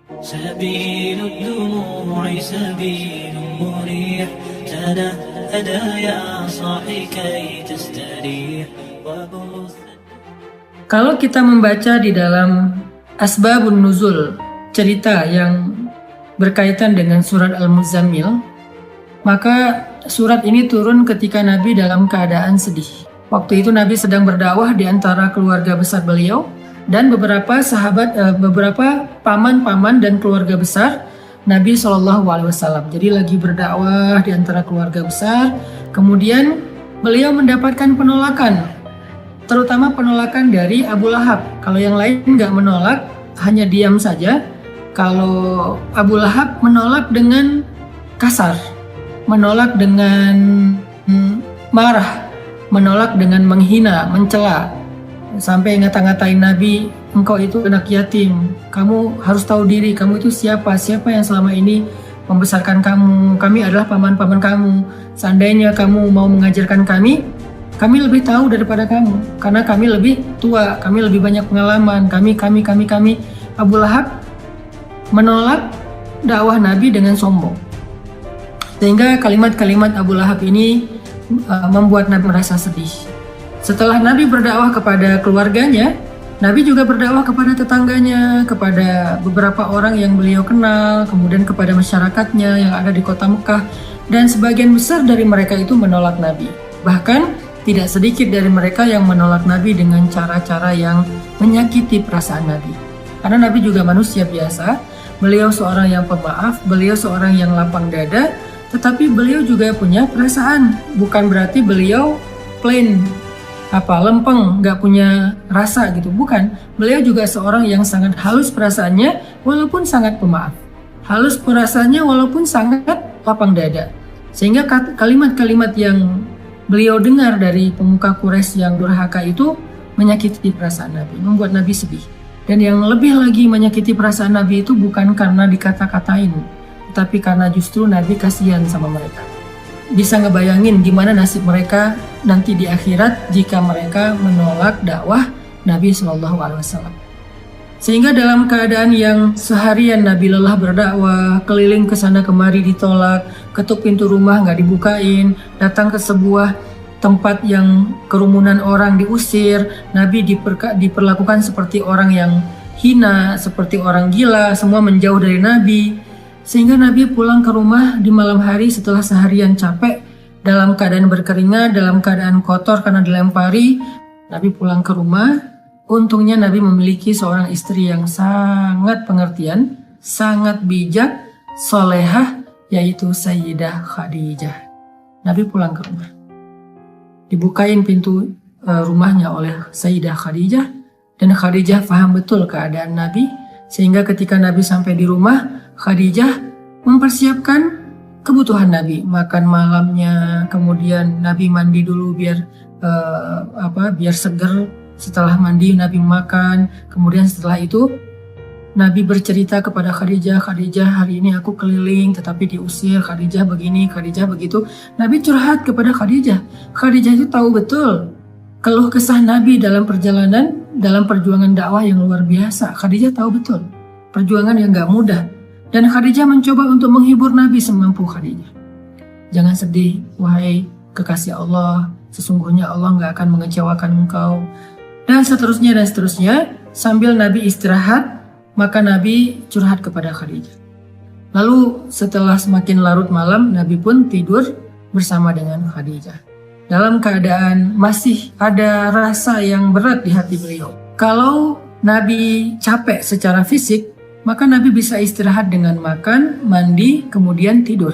سبيل الدموع سبيل مريح تنهدى يا صاحي كي تستريح وبث. Kalau kita membaca di dalam Asbabun Nuzul, cerita yang berkaitan dengan surat Al-Muzammil, maka surat ini turun ketika Nabi dalam keadaan sedih. Waktu itu Nabi sedang berdakwah di antara keluarga besar beliau dan beberapa sahabat, beberapa paman-paman dan keluarga besar Nabi SAW. Jadi lagi berdakwah di antara keluarga besar, kemudian beliau mendapatkan penolakan, terutama penolakan dari Abu Lahab. Kalau yang lain nggak menolak, hanya diam saja. Kalau Abu Lahab menolak dengan kasar, menolak dengan marah, menolak dengan menghina, mencela, sampai ngata-ngatain Nabi, engkau itu anak yatim, kamu harus tahu diri, kamu itu siapa yang selama ini membesarkan kamu, kami adalah paman-paman kamu, seandainya kamu mau mengajarkan kami lebih tahu daripada kamu, karena kami lebih tua, kami lebih banyak pengalaman, kami. Abu Lahab menolak dakwah Nabi dengan sombong. Sehingga kalimat-kalimat Abu Lahab ini membuat Nabi merasa sedih. Setelah Nabi berdakwah kepada keluarganya, Nabi juga berdakwah kepada tetangganya, kepada beberapa orang yang beliau kenal, kemudian kepada masyarakatnya yang ada di kota Mekah, dan sebagian besar dari mereka itu menolak Nabi. Bahkan tidak sedikit dari mereka yang menolak Nabi dengan cara-cara yang menyakiti perasaan Nabi. Karena Nabi juga manusia biasa, beliau seorang yang pemaaf, beliau seorang yang lapang dada, tetapi beliau juga punya perasaan. Bukan berarti beliau plain, lempeng, nggak punya rasa gitu. Bukan, beliau juga seorang yang sangat halus perasaannya walaupun sangat pemaaf. Halus perasaannya walaupun sangat lapang dada. Sehingga kalimat-kalimat yang beliau dengar dari pemuka Quraisy yang durhaka itu menyakiti perasaan Nabi, membuat Nabi sedih. Dan yang lebih lagi menyakiti perasaan Nabi itu bukan karena dikata-katain, tapi karena justru Nabi kasihan sama mereka. Bisa ngebayangin gimana nasib mereka nanti di akhirat jika mereka menolak dakwah Nabi SAW. Sehingga dalam keadaan yang seharian Nabi lelah berdakwah, keliling ke sana kemari ditolak, ketuk pintu rumah nggak dibukain, datang ke sebuah tempat yang kerumunan orang diusir, Nabi diperlakukan seperti orang yang hina, seperti orang gila, semua menjauh dari Nabi. Sehingga Nabi pulang ke rumah di malam hari setelah seharian capek, dalam keadaan berkeringat, dalam keadaan kotor karena dilempari. Nabi pulang ke rumah, untungnya Nabi memiliki seorang istri yang sangat pengertian, sangat bijak, solehah, yaitu Sayyidah Khadijah. Nabi pulang ke rumah, dibukain pintu rumahnya oleh Sayyidah Khadijah, dan Khadijah paham betul keadaan Nabi, sehingga ketika Nabi sampai di rumah, Khadijah mempersiapkan kebutuhan Nabi, makan malamnya, kemudian Nabi mandi dulu biar seger. Setelah mandi Nabi makan, kemudian setelah itu Nabi bercerita kepada Khadijah, Khadijah hari ini aku keliling tetapi diusir, Khadijah begini, Khadijah begitu. Nabi curhat kepada Khadijah. Khadijah itu tahu betul keluh kesah Nabi dalam perjalanan, dalam perjuangan dakwah yang luar biasa. Khadijah tahu betul perjuangan yang gak mudah. Dan Khadijah mencoba untuk menghibur Nabi semampu Khadijah. Jangan sedih, wahai kekasih Allah, sesungguhnya Allah gak akan mengecewakan engkau. Dan seterusnya. Sambil Nabi istirahat, maka Nabi curhat kepada Khadijah. Lalu setelah semakin larut malam, Nabi pun tidur bersama dengan Khadijah. Dalam keadaan masih ada rasa yang berat di hati beliau. Kalau Nabi capek secara fisik, maka Nabi bisa istirahat dengan makan, mandi, kemudian tidur.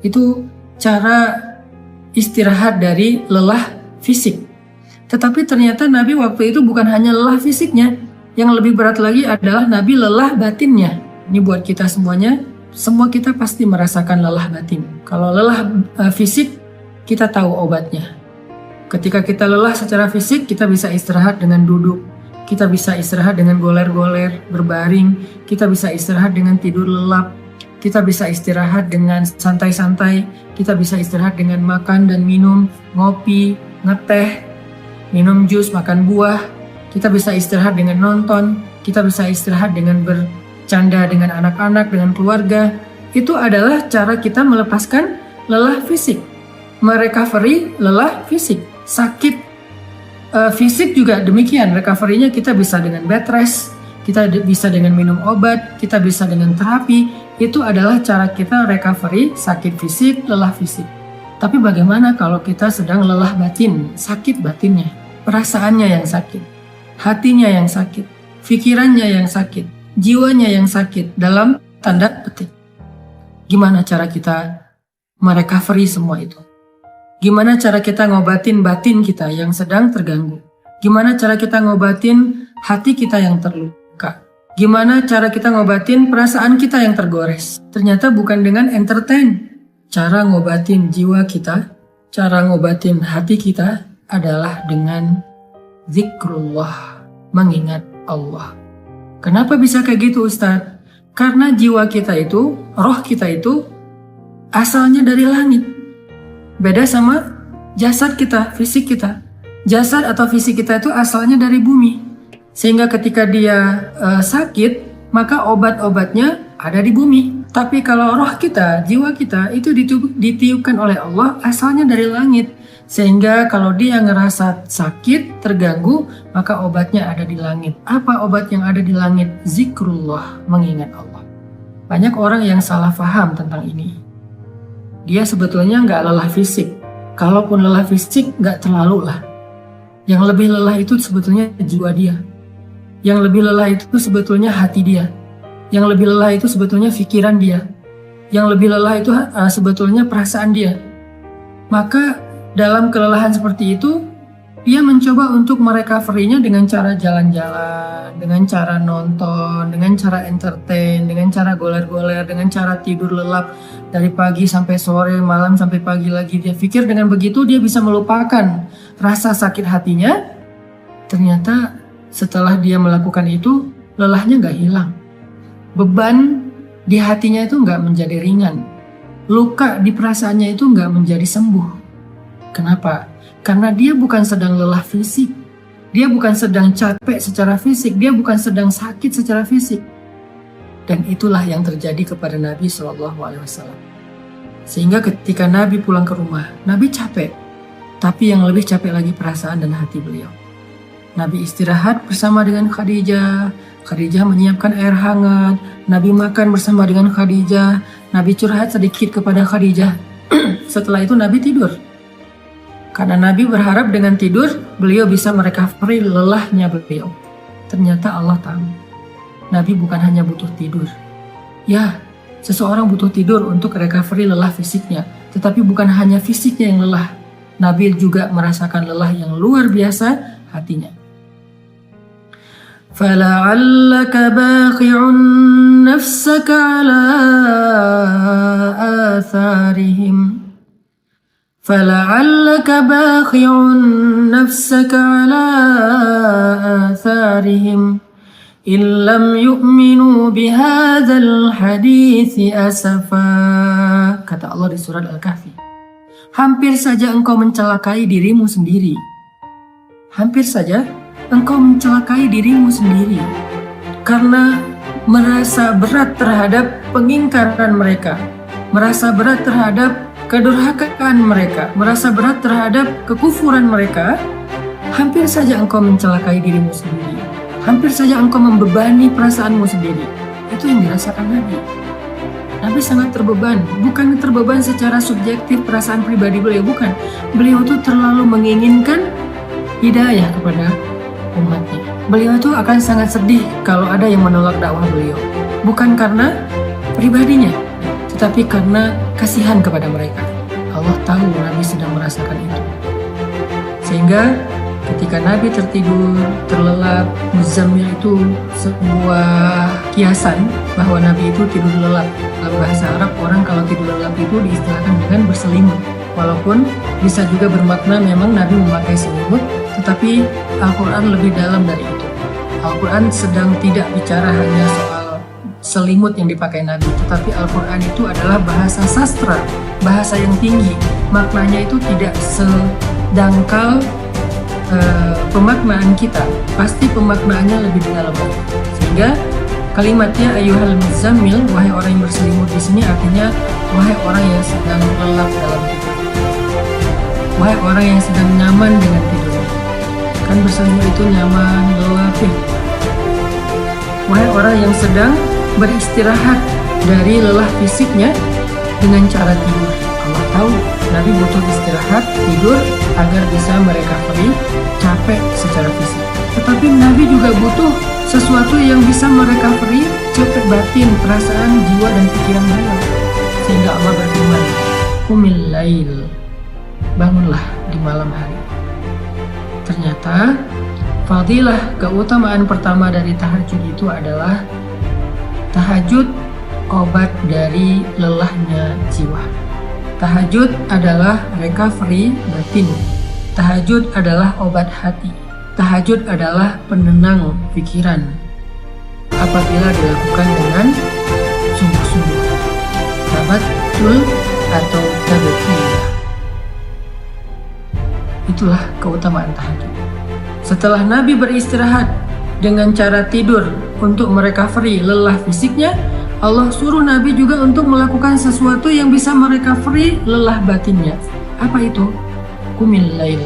Itu cara istirahat dari lelah fisik. Tetapi ternyata Nabi waktu itu bukan hanya lelah fisiknya, yang lebih berat lagi adalah Nabi lelah batinnya. Ini buat kita semuanya, semua kita pasti merasakan lelah batin. Kalau lelah fisik, kita tahu obatnya. Ketika kita lelah secara fisik, kita bisa istirahat dengan duduk. Kita bisa istirahat dengan goler-goler, berbaring. Kita bisa istirahat dengan tidur lelap. Kita bisa istirahat dengan santai-santai. Kita bisa istirahat dengan makan dan minum, ngopi, ngeteh, minum jus, makan buah. Kita bisa istirahat dengan nonton. Kita bisa istirahat dengan canda dengan anak-anak, dengan keluarga, itu adalah cara kita melepaskan lelah fisik, merecovery lelah fisik. Sakit fisik juga demikian, recovery-nya kita bisa dengan bed rest, kita bisa dengan minum obat, kita bisa dengan terapi. Itu adalah cara kita recovery sakit fisik, lelah fisik. Tapi bagaimana kalau kita sedang lelah batin, sakit batinnya, perasaannya yang sakit, hatinya yang sakit, pikirannya yang sakit, jiwanya yang sakit, dalam tanda petik. Gimana cara kita merecovery semua itu? Gimana cara kita ngobatin batin kita yang sedang terganggu? Gimana cara kita ngobatin hati kita yang terluka? Gimana cara kita ngobatin perasaan kita yang tergores? Ternyata bukan dengan entertain. Cara ngobatin jiwa kita, cara ngobatin hati kita adalah dengan zikrullah, mengingat Allah. Kenapa bisa kayak gitu, Ustadz? Karena jiwa kita itu, roh kita itu asalnya dari langit. Beda sama jasad kita, fisik kita. Jasad atau fisik kita itu asalnya dari bumi. Sehingga ketika dia sakit, maka obat-obatnya ada di bumi. Tapi kalau roh kita, jiwa kita itu ditiupkan oleh Allah asalnya dari langit. Sehingga kalau dia ngerasa sakit, terganggu, maka obatnya ada di langit. Apa obat yang ada di langit? Zikrullah, mengingat Allah. Banyak orang yang salah paham tentang ini. Dia sebetulnya nggak lelah fisik. Kalaupun lelah fisik, nggak terlalu lah. Yang lebih lelah itu sebetulnya jiwa dia. Yang lebih lelah itu sebetulnya hati dia. Yang lebih lelah itu sebetulnya pikiran dia. Yang lebih lelah itu sebetulnya perasaan dia. Maka dalam kelelahan seperti itu, dia mencoba untuk merecovery-nya dengan cara jalan-jalan, dengan cara nonton, dengan cara entertain, dengan cara goler-goler, dengan cara tidur lelap dari pagi sampai sore, malam sampai pagi lagi. Dia pikir dengan begitu dia bisa melupakan rasa sakit hatinya. Ternyata setelah dia melakukan itu, lelahnya nggak hilang. Beban di hatinya itu nggak menjadi ringan. Luka di perasaannya itu nggak menjadi sembuh. Kenapa? Karena dia bukan sedang lelah fisik. Dia bukan sedang capek secara fisik. Dia bukan sedang sakit secara fisik. Dan itulah yang terjadi kepada Nabi SAW. Sehingga ketika Nabi pulang ke rumah, Nabi capek. Tapi yang lebih capek lagi perasaan dan hati beliau. Nabi istirahat bersama dengan Khadijah. Khadijah menyiapkan air hangat. Nabi makan bersama dengan Khadijah. Nabi curhat sedikit kepada Khadijah. Setelah itu Nabi tidur. Karena Nabi berharap dengan tidur, beliau bisa merecovery lelahnya beliau. Ternyata Allah tahu. Nabi bukan hanya butuh tidur. Ya, seseorang butuh tidur untuk recovery lelah fisiknya. Tetapi bukan hanya fisiknya yang lelah. Nabi juga merasakan lelah yang luar biasa hatinya. فَلَعَلَّكَ بَاخِعٌ نَفْسَكَ عَلَىٰ آثَارِهِمْ فَلَعَلَّكَ بَاخِعٌ نَفْسَكَ عَلَىٰ آثَارِهِمْ إِن لَّمْ يُؤْمِنُوا بِهَٰذَا الْحَدِيثِ أَسَفًا. Kata Allah di surat Al-Kahfi. Hampir saja engkau mencelakai dirimu sendiri. Hampir saja engkau mencelakai dirimu sendiri karena merasa berat terhadap pengingkaran mereka, merasa berat terhadap kedurhakaan mereka, merasa berat terhadap kekufuran mereka. Hampir saja engkau mencelakai dirimu sendiri, hampir saja engkau membebani perasaanmu sendiri. Itu yang dirasakan Nabi. Nabi sangat terbeban, bukan terbeban secara subjektif perasaan pribadi beliau, bukan. Beliau itu terlalu menginginkan hidayah kepada umatnya. Beliau itu akan sangat sedih kalau ada yang menolak dakwah beliau. Bukan karena pribadinya, tetapi karena kasihan kepada mereka. Allah tahu Nabi sedang merasakan itu. Sehingga ketika Nabi tertidur, terlelap, Muzammil itu sebuah kiasan bahwa Nabi itu tidur lelap. Dalam bahasa Arab, orang kalau tidur lelap itu diistilahkan dengan berselimut. Walaupun bisa juga bermakna memang Nabi memakai selimut, tetapi Al-Quran lebih dalam dari itu. Al-Quran sedang tidak bicara hanya soal selimut yang dipakai Nabi, tetapi Al-Quran itu adalah bahasa sastra, bahasa yang tinggi. Maknanya itu tidak sedangkal pemaknaan kita, pasti pemaknaannya lebih dalam. Sehingga Kalimatnya ayyuhal muzammil, wahai orang yang berselimut di sini artinya wahai orang yang sedang lelap dalam tidur. Wahai orang yang sedang nyaman dengan tidurnya. Kan berselimut itu nyaman, lelap ya. Wahai orang yang sedang beristirahat dari lelah fisiknya dengan cara tidur. Allah tahu Nabi butuh istirahat, tidur agar bisa merecovery capek secara fisik. Tetapi Nabi juga butuh sesuatu yang bisa merecovery capek batin, perasaan, jiwa, dan pikiran beliau. Sehingga Allah berfirman, qumil lail, bangunlah di malam hari. Ternyata fadilah, keutamaan pertama dari tahajud itu adalah tahajud obat dari lelahnya jiwa. Tahajud adalah recovery batin. Tahajud adalah obat hati. Tahajud adalah penenang pikiran apabila dilakukan dengan sungguh-sungguh. Tabattul atau tabatillah. Itulah keutamaan tahajud. Setelah Nabi beristirahat dengan cara tidur untuk merecovery lelah fisiknya, Allah suruh Nabi juga untuk melakukan sesuatu yang bisa merecovery lelah batinnya. Apa itu? Qumil lail,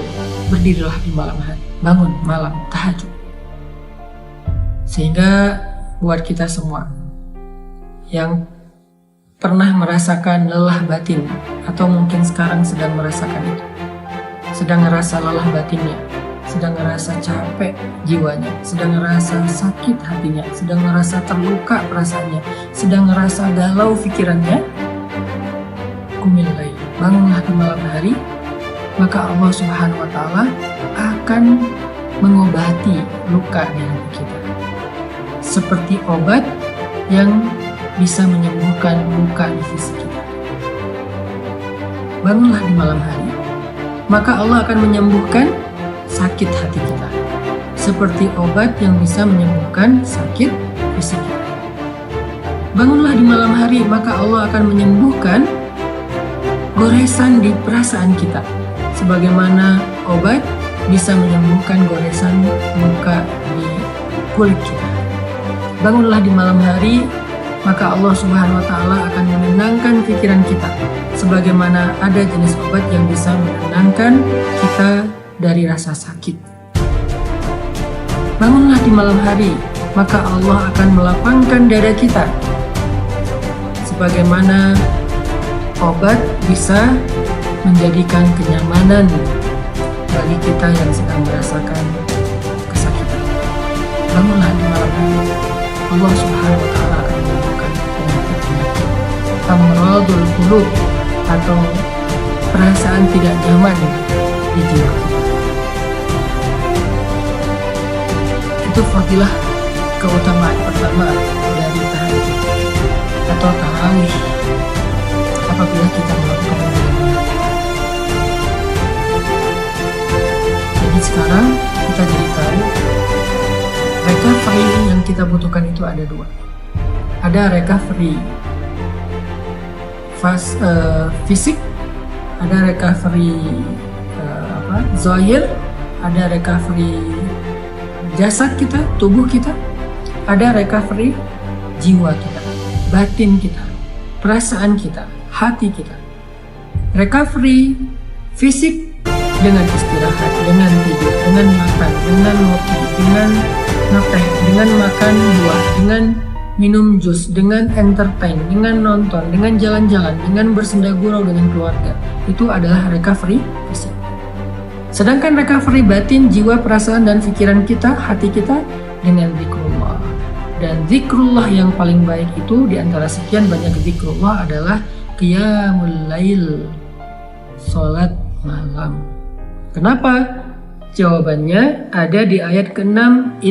berdirilah di malam hari, bangun malam, tahajud. Sehingga buat kita semua yang pernah merasakan lelah batin, atau mungkin sekarang sedang merasakan itu, sedang ngerasa lelah batinnya, sedang ngerasa capek jiwanya, sedang ngerasa sakit hatinya, sedang ngerasa terluka perasaannya, sedang ngerasa galau pikirannya, qumil lail, bangunlah di malam hari, maka Allah Subhanahu wa Ta'ala akan mengobati luka di hati kita, seperti obat yang bisa menyembuhkan luka di fisik kita. Bangunlah di malam hari, maka Allah akan menyembuhkan sakit hati kita, seperti obat yang bisa menyembuhkan sakit fisik kita. Bangunlah di malam hari, maka Allah akan menyembuhkan goresan di perasaan kita, sebagaimana obat bisa menyembuhkan goresan luka di kulit kita. Bangunlah di malam hari, maka Allah Subhanahu wa Ta'ala akan menenangkan pikiran kita, sebagaimana ada jenis obat yang bisa menenangkan kita dari rasa sakit. Bangunlah di malam hari, maka Allah akan melapangkan dada kita, sebagaimana obat bisa menjadikan kenyamanan bagi kita yang sedang merasakan kesakitan. Bangunlah di malam hari, Allah Subhanahu wa Ta'ala akan menyembuhkan penyakit-penyakit amradul qulub, atau perasaan tidak nyaman di jiwa kita. Itu fadilah keutamaan pertama dari tahajud atau tarawih apabila kita melakukan dengan benar. Jadi sekarang kita jadi tahu recovery yang kita butuhkan itu ada dua. Ada recovery fisik, ada recovery zahir, ada recovery jasad kita, tubuh kita, ada recovery jiwa kita, batin kita, perasaan kita, hati kita. Recovery fisik dengan istirahat, dengan tidur, dengan makan, dengan ngopi, dengan ngeteh, dengan makan buah, dengan minum jus, dengan entertain, dengan nonton, dengan jalan-jalan, dengan bersenda gurau dengan keluarga. Itu adalah recovery fisik. Sedangkan recovery batin, jiwa, perasaan, dan pikiran kita, hati kita, dengan zikrullah. Dan zikrullah yang paling baik itu di antara sekian banyak zikrullah adalah qiyamul lail, salat malam. Kenapa? Jawabannya ada di ayat ke-6.